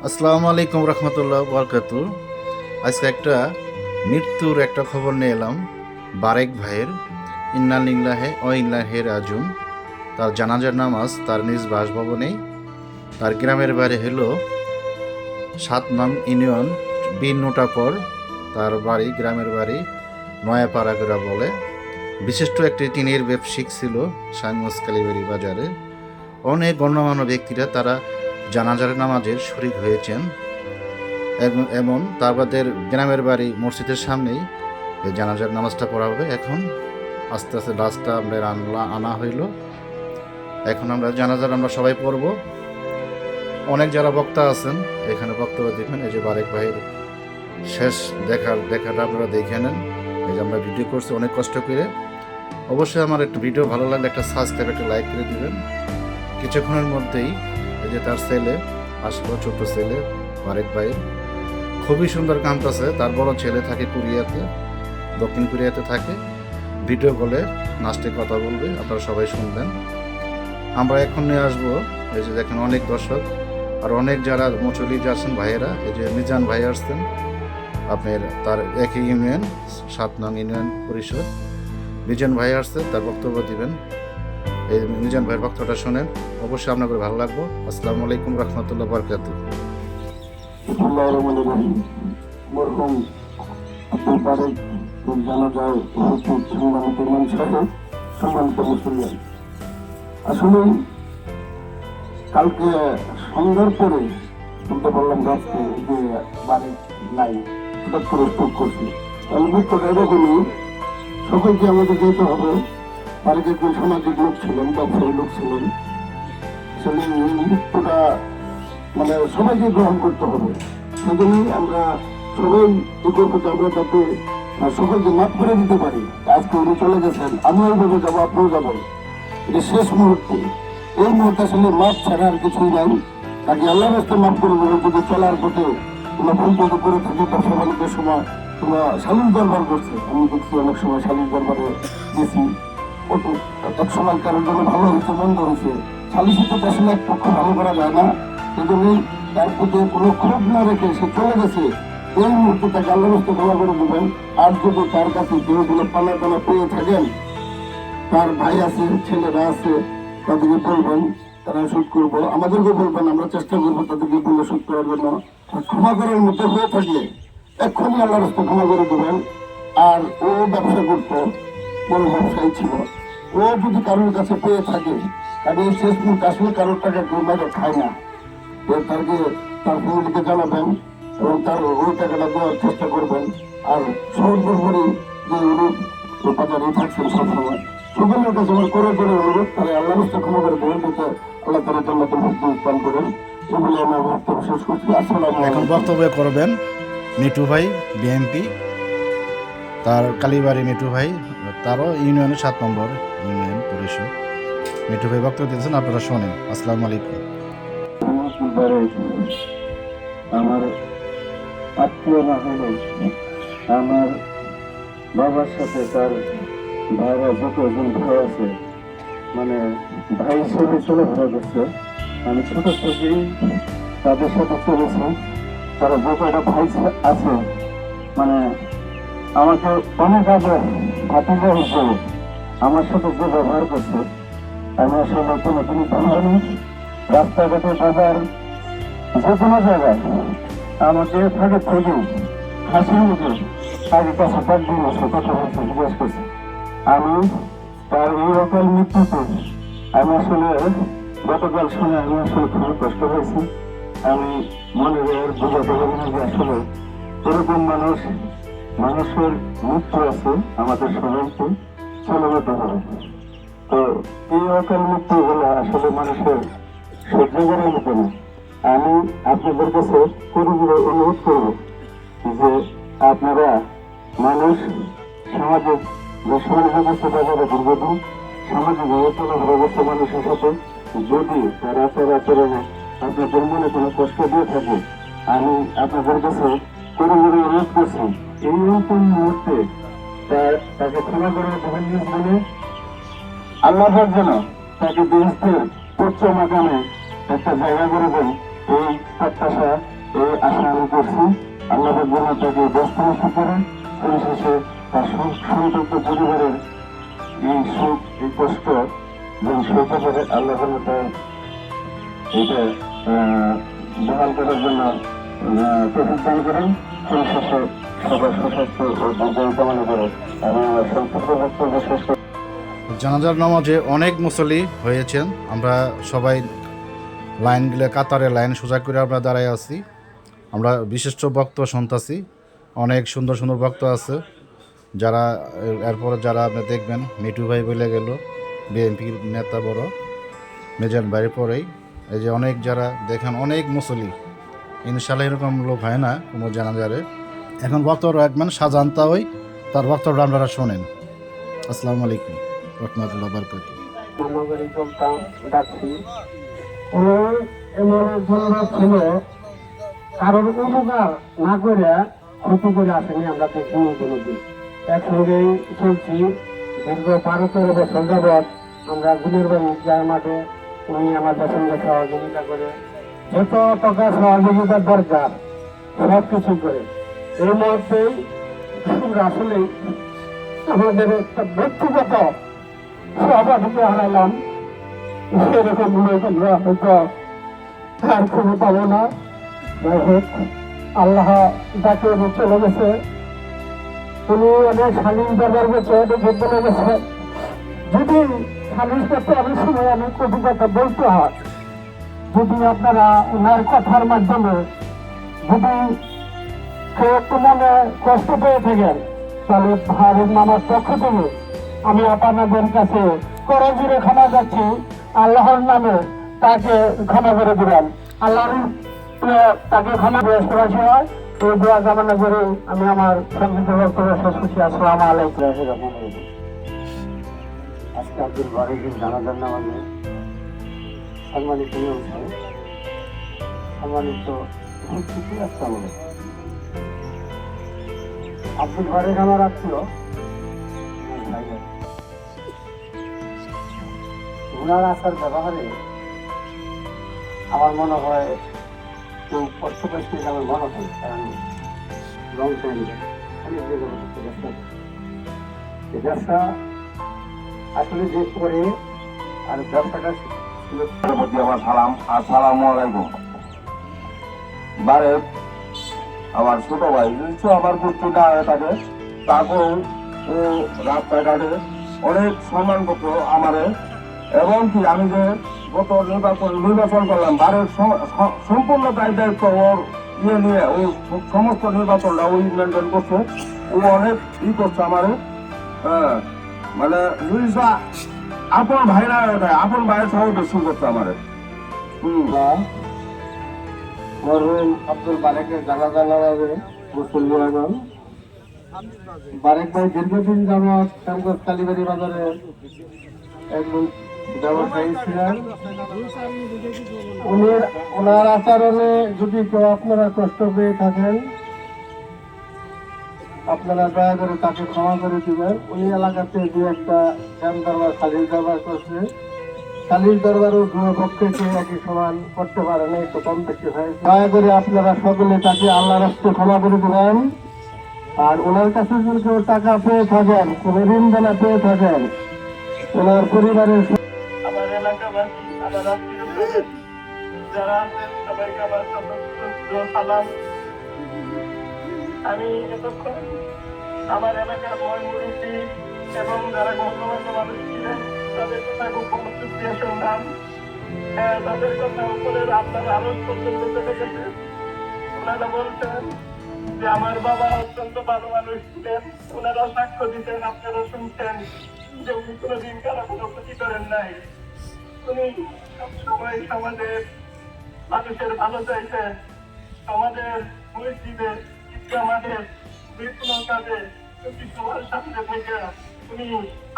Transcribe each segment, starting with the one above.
আসসালামু আলাইকুম রহমতুল্লাহ বরকাতু। আজকে একটা মৃত্যুর একটা খবর নিয়ে এলাম বারেক ভাইয়ের। ইন্না লিল্লাহি ওয়া ইন্না ইলাইহি রাজিউন। তার জানাজার নামাজ তার নিজ বাসভবনেই, তার গ্রামের বাড়ি হলো ৭ নং ইউনিয়ন বিন নোটাপর। তার বাড়ি, গ্রামের বাড়ি নয়াপাড়াগড়া বলে। বিশিষ্ট একটি টিনের ব্যবসায়িক ছিল সাইমস কালীবাড়ি বাজারে। অনেক গণ্যমান্য ব্যক্তিরা তারা জানাজার নামাজের শরীক হয়েছেন। এমন তারপর গ্রামের বাড়ি মসজিদের সামনেই এই জানাজার নামাজটা পড়া হবে। এখন আস্তে আস্তে লাশটা আমরা আনা হইল। এখন আমরা জানাজার আমরা সবাই পড়ব। অনেক যারা বক্তা আছেন এখানে বক্তব্য দেখবেন। এই যে বারেক ভাইয়ের শেষ দেখাটা আপনারা দেখে নেন। এই যে আমরা ভিডিও করছি অনেক কষ্ট করে। অবশ্যই আমার একটা ভিডিও ভালো লাগলে একটা সাবস্ক্রাইব, একটা লাইক করে দিবেন। কিছুক্ষণের মধ্যেই এই যে তার ছেলে আসলো, ছোট ছেলে বারেক ভাইয়ের। খুবই সুন্দর কামটাছে। তার বড় ছেলে থাকে কোরিয়াতে, দক্ষিণ কোরিয়াতে থাকে। ভিডিও কলে নাচতে কথা বলবে, আপনারা সবাই শুনবেন। আমরা এখন নিয়ে আসবো। এই যে দেখেন অনেক দর্শক আর অনেক যারা মুচলি আছেন ভাইয়েরা। এই যে মিজান ভাই আসছেন, আপনার তার একই ইউনিয়ন ৭ নং ইউনিয়ন পরিষদ। মিজান ভাই আসছে, তার বক্তব্য দিবেন। এই মিজান ভাইয়ের বক্তব্যটা শোনেন, অবশ্যই আপনাদের ভালো লাগবে। আসসালামু আলাইকুম রহমতুল্লাহ বরকাতু। মরহুম আব্দুল বারেক জানাজায় উপস্থিত সম্মানিত ইমাম সাহেব, সম্মানিত মুসলিম, আসলে কালকে সন্ধ্যার পরে শুনতে পারলাম রাস্তে যে বারেক নাই, হঠাৎ করে স্ট্রোক করছে। বুঝতে এরকমই সকলকে আমাদের যেতে হবে। বারেক একজন সামাজিক লোক ছিলেন, ব্যবসায়ী লোক ছিলেন। আসলে এই মৃত্যুটা মানে সবাইকে গ্রহণ করতে হবে। সেজন্যই আমরা সবাই করবো যে আমরা যাতে সকলকে মাফ করে দিতে পারি। আজকে উনি চলে গেছেন, আমিও ওইভাবে যাবো, আপনিও যাবেন। এটা শেষ মুহূর্তে, এই মুহূর্তে আসলে মাফ ছাড়া আর কিছুই নাই। তাকে আল্লাহ রাস্তায় মাফ করে দেবো। যদি চলার পথে তোমরা ভুল পথে করে থাকি, ব্যবসা বাণিজ্যের সময় তোমরা সালিশ দরবার করছে, আমি দেখছি অনেক সময় সালিশ দরবারে গেছি। এক সময় কারোর জন্য ভালো হয়েছে, মন্দ হয়েছে, সালিশিতে আসলে এক পক্ষ ভালো করা যায় না। সেজন্যই তার প্রতি কোনো ক্ষোভ না রেখে সে চলে গেছে। এই মুহূর্তে তাকে আল্লাহ রাস্তায় ক্ষমা করে দেবেন। আর যদি তার কাছে যেগুলো পানা টানা পেয়ে থাকেন, তার ভাই আছে, ছেলেরা আছে, তাদেরকে বলবেন, তারা শোধ করবো। আমাদেরকে বলবেন, আমরা চেষ্টা করবো তাদেরকে বলে শোধ করার জন্য। ক্ষমা করার মতো হয়ে থাকলে এক্ষুনি আল্লাহ রাস্তায় ক্ষমা করে দেবেন। আর ও ব্যবসা করতো, বড় ব্যবসায়ী ছিল। ও যদি কারোর কাছে পেয়ে থাকে, কারণ এই শেষ মুহূর্তে আসলে কারোর টাকা কেউ বাইরে খায় না, তাকে তার ফ্যামিলিকে জানাবেন এবং তার ওই টাকাটা দেওয়ার চেষ্টা করবেন। আর সর্বোপরি যে উনি বাজারে থাকছেন সবসময়, সকলের কাছে আমার করে অনুরোধ, তারা আল্লাহ রাস্তায় ক্ষমা করে দেবেন, যাতে আল্লাহ তারা জান্নাতুল ফিরদাউস দান করেন। এগুলো আমার বক্তব্য শেষ করছি। আসসালামু এখন আলাইকুম। বক্তব্য করবেন মিঠু ভাই, বিএনপি, তার কালীবাড়ি মিঠু ভাই, তারও ইউনিয়নের ৭ নম্বর ইউনিয়ন পরিষদ। মিঠু ভাই বক্তব্য দিয়েছেন, আপনারা শোনেন। আসসালামু আলাইকুম। আমার আত্মীয় না হলেও আমার বাবার সাথে তার ভাইরা যতজন ভাই আছে, মানে ভাই হিসেবে চলে ধরা করছে। আমি ছোট থেকেই তাদের সাথে চলেছি। তারা যে কয়টা ভাই আছে, মানে আমাকে অনেক আগে ভাতিজা হিসেবে আমার সাথে যে ব্যবহার করছে, আমি আসলে কোনো জিনিস ভালো। রাস্তাঘাটে বাজার যে কোনো জায়গায় আমাকে থাকে থেকে হাসির মুখে আগে কাছে পাক দিয়ে বসে কথা বলছে, জিজ্ঞেস করছে। আমি তার এই অকাল মৃত্যুতে আমি আসলে গতকাল শুনে আমি আসলে খুবই কষ্ট হয়েছি। আমি মনে বোঝাতে পারি না যে আসলে এরকম মানুষের মৃত্যু আছে, আমাদের সবাইকে চলে যেতে হবে। তো এই অকাল মৃত্যু হলে আসলে মানুষের সহ্য করার মতো না। আমি আপনাদের কাছে পুরোপুরি অনুরোধ করব যে আপনারা মানুষ সামাজিক যে সমাজ ব্যবস্থা বাজারে দীর্ঘদিন সামাজিক চলাফেরা করছে মানুষের সাথে, যদি তার আচরণে আপনাদের মনে কোনো কষ্ট দিয়ে থাকে, আমি আপনাদের কাছে পুরোপুরি অনুরোধ করছি এই অন্তর মুহূর্তে তাকে ক্ষমা করে দেবেন নিজ মনে। আল্লাহর যেন তাকে বেহেশতের উচ্চ মাকামে একটা জায়গা করে দেন, এই প্রত্যাশা এই আশা আমি করছি। আল্লাহ যেন তাকে ব্যস্ত করেন, পরিশেষে তার সন্তপ্ত পরিবারের এই সুখ এই কষ্ট যেন সইতে পারে। আল্লাহ যেন তার এটা বহাল করার জন্য তৌফিক দান করেন। পরিশেষে সবার সুস্বাস্থ্য ও দীর্ঘায়ু কামনা করে আমি আমার সংক্ষিপ্ত বক্তব্য শেষ করছি। জানাজার নামাজে অনেক মুসল্লি হয়েছেন। আমরা সবাই লাইনগুলো কাতারে লাইন সোজা করে আমরা দাঁড়ায় আছি। আমরা বিশিষ্ট বক্তব্য শুনতেছি, অনেক সুন্দর সুন্দর বক্তব্য আছে। যারা এরপরে যারা আপনি দেখবেন, মিঠু ভাই বলে গেল, বিএনপির নেতা বড় মেজান বাইরে পরেই, এই যে অনেক যারা দেখেন অনেক মুসল্লি, ইনশাল্লাহ এরকম লোক হয় না কোনো জানাজারে। এখন বক্তব্য রাখবেন শাহজাহান্তা ওই, তার বক্তব্য আপনারা শোনেন। আসসালামু আলাইকুম রহমতুল্লাহ বারকাতুহু। মহানগরী চলতাম ডাকছি। উনি এমন একজন লোক ছিল, কারোর উপকার না করে ক্ষতি করে আসেনি, আমরা দেখিনি কোনোদিন। একসঙ্গেই চলছি দীর্ঘ 12-13 বছর যাবৎ। আমরা গুলের বাড়ি যার মাঠে উনি আমাদের সঙ্গে সহযোগিতা করে, যত টাকা সহযোগিতার দরকার সব কিছু করে। এই মুহূর্তেই আমরা আসলেই আমাদের একটা ব্যক্তিগত সভাপতি হারাইলাম। সেরকম লোক আমরা হয়তো আর খুঁজে পাবো না। যাই হোক, আল্লাহ যাকে চলে গেছে, উনি অনেক সালিশ দরবার গেছে, বলে গেছে যদি সালিশ করতে অনেক সময় অনেক কঠোর কথা বলতে হয়, যদি আপনারা ওনার কথার মাধ্যমে যদি কেউ একটু মনে কষ্ট পেয়ে থাকেন, তাহলে ভারত মামার পক্ষ থেকে আমি আপনাদের কাছে করজোরে ক্ষমা যাচ্ছি। আল্লাহর নামে তাকে ক্ষমা করে দিবেন। আল্লাহর তাকে ক্ষমা বৃহস্পতি হয় এই দোয়া কামনা করে আমি আমার সংক্ষিপ্ত বক্তব্য শেষ করছি। আসসালামু আলাইকুম। আজকে আব্দুল বারেকের জানাজার নামাজে সম্মানিত সম্মানিত উপস্থিতি আসসালামু আলাইকুম। আব্দুল বারেক আমার আত্মীয়, ওনার আসার ব্যবহারে আমার মনে হয় কেউ কষ্ট পাইছে, আমার মনে হয়। কারণ লং টাইম অনেক ব্যবসা আসলে যে করে আর ব্যবসাটা প্রতি আমার সালাম। আসসালামু আলাইকুম। বারেক আমার ছোট ভাই, আমার পুত্র না হয়ে থাকে, তাকেও ও রাস্তাঘাটে অনেক সম্মান করতো আমারে। এবং কি আমি যে গত নির্বাচন করলাম, বারের সম্পূর্ণ দায়িত্ব ওর ইয়ে নিয়ে ও সমস্ত নির্বাচনটা ওই মেনটেন করছে। ও অনেক করছে আমারে, মানে আপন ভাই না, আপন ভাইয়ের সহ বেশি করছে আমারে। মরহুম আব্দুল বারেকের জানাজা নামাজে মুসল্লি আগম। বারেক ভাই দীর্ঘদিন যাবৎ শ্যামগঞ্জ কালীবাড়ি বাজারে একজন ব্যবসায়ী ছিলেন। ওনার আচরণে যদি কেউ আপনারা কষ্ট পেয়ে থাকেন, আপনারা দয়া করে তাকে ক্ষমা করে দিবেন। উনি এলাকাতে যে একটা শ্যাম দরবার খালিশ দরবার করছে, খালিশ দরবারও দুই পক্ষে একই সমান করতে পারে না, একটু কম বেশি হয়। দয়া করে আপনারা সকলে তাকে আল্লাহ রাস্তে ক্ষমা করে দেবেন। আর ওনার কাছে যদি কেউ টাকা পেয়ে থাকেন, কোনো ঋণ দেনা পেয়ে থাকেন, ওনার পরিবারের আমার এলাকাবাসী, আমার আত্মীয় যারা আছেন সবাইকে আমার সালাম। আমি এতক্ষণ আমার এলাকার মুরব্বী এবং যারা গণ্যমান্য মানুষ ছিলেন তাদের কথা গোপন দিয়ে শুনলাম। তাদের কথা উপরে আপনার আলোচ পর্যন্ত চলে গেছে। ওনারা বলছেন যে আমার বাবা অত্যন্ত ভালো মানুষ ছিলেন, ওনারা সাক্ষ্য দিতেন, আপনারা শুনছেন যে উনি কোনোদিন কারো কোনো ক্ষতি করেন নাই। উনি সবসময় সমাজের মানুষের ভালো চাইতেন। সমাজের মসজিদে, ঈদগাহ মাঠে, যে কোনো কাজে সবার সামনে থেকে উনি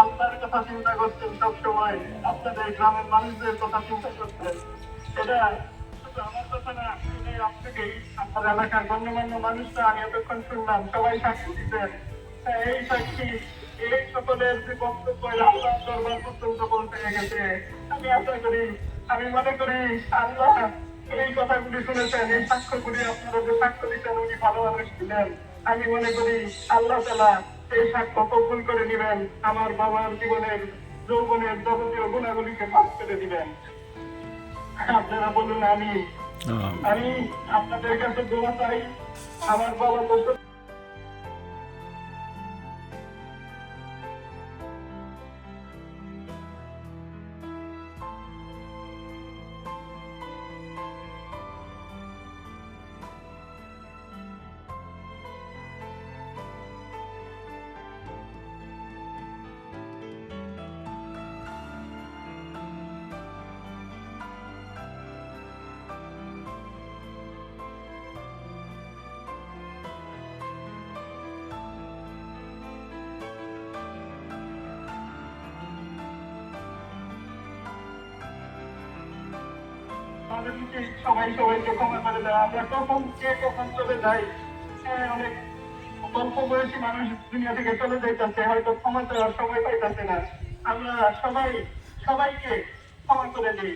আপনার কথা চিন্তা করতেন, সবসময় আপনাদের গ্রামের মানুষদের কথা চিন্তা করতেন। এটা শুধু আমার কথা না, উনি আপনাকেই আপনার এলাকার গণ্যমান্য মানুষরা আমি এতক্ষণ শুনলাম, সবাই সাক্ষী দিতেন। এই সাক্ষী, এই সকলের যে বক্তব্য আল্লাহ দরবার পর্যন্ত পৌঁছে গেছে। আমি আশা করি, আমি মনে করি আল্লাহ এই কথাগুলি শুনেছেন, এই সাক্ষ্যগুলি আপনারা যে সাক্ষ্য দিচ্ছেন উনি ভালো মানুষ ছিলেন, আমি মনে করি আল্লাহ তাআলা এই সাক্ষ্য কবুল করে নেবেন, আমার বাবার জীবনের যৌবনের যাবতীয় গুণাগুলিকে মাফ করে দিবেন। আপনারা বলুন আমি আপনাদের কাছে দোয়া চাই। আমার বাবা বলতে আমাদের উচিত সবাই সবাইকে ক্ষমা করে দেওয়া। আমরা কখন কে কখন চলে যাই, অনেক অল্প বয়সী মানুষ দুনিয়া থেকে চলে যাইতেছে, হয়তো ক্ষমা চাওয়ার সময় পাইতেছে না। আমরা সবাইকে ক্ষমা করে দিই।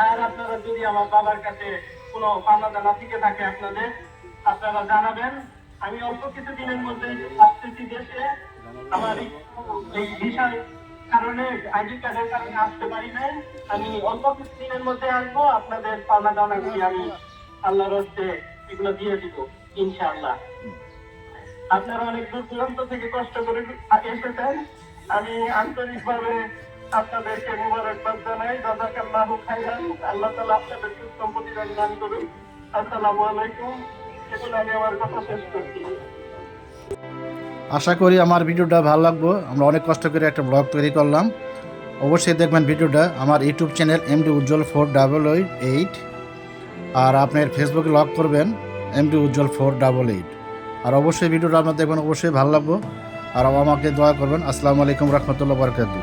আর আপনারা যদি আমার বাবার কাছে কোনো পাওনা দানা থেকে থাকে আপনারা জানাবেন। আমি অল্প কিছু দিনের মধ্যে আসতেছি দেশে। আমার এই ভিসার কারণে, আইডি কার্ডের কারণে আসতে পারি নাই। আমি অল্প কিছু দিনের মধ্যে আসবো, আপনাদের পাওনা দানাগুলি আমি আল্লাহর হস্তে এগুলো দিয়ে দিব ইনশাআল্লাহ। আপনারা অনেক দূর দূরান্ত থেকে কষ্ট করে এসেছেন, আমি আন্তরিকভাবে আপনাদেরকে মোবারকবাদ জানাই। জাযাকাল্লাহু খাইরান। আল্লাহ তাআলা আপনাদেরকে উত্তম প্রতিদান দান করুন। আসসালামু আলাইকুম। এগুলো আমি আমার কথা শেষ করছি। আশা করি আমার ভিডিওটা ভালো লাগবে। আমরা অনেক কষ্ট করে একটা ব্লগ তৈরি করলাম। অবশ্যই দেখবেন ভিডিওটা। আমার ইউটিউব চ্যানেল MD উজ্জ্বল 488, আর আপনার ফেসবুকে লগ করবেন MD উজ্জ্বল 488। আর অবশ্যই ভিডিওটা আপনার দেখবেন, অবশ্যই ভালো লাগবে। আর আমাকে দোয়া করবেন। আসসালামু আলাইকুম রহমতুল্লাহ বারাকাতুহু।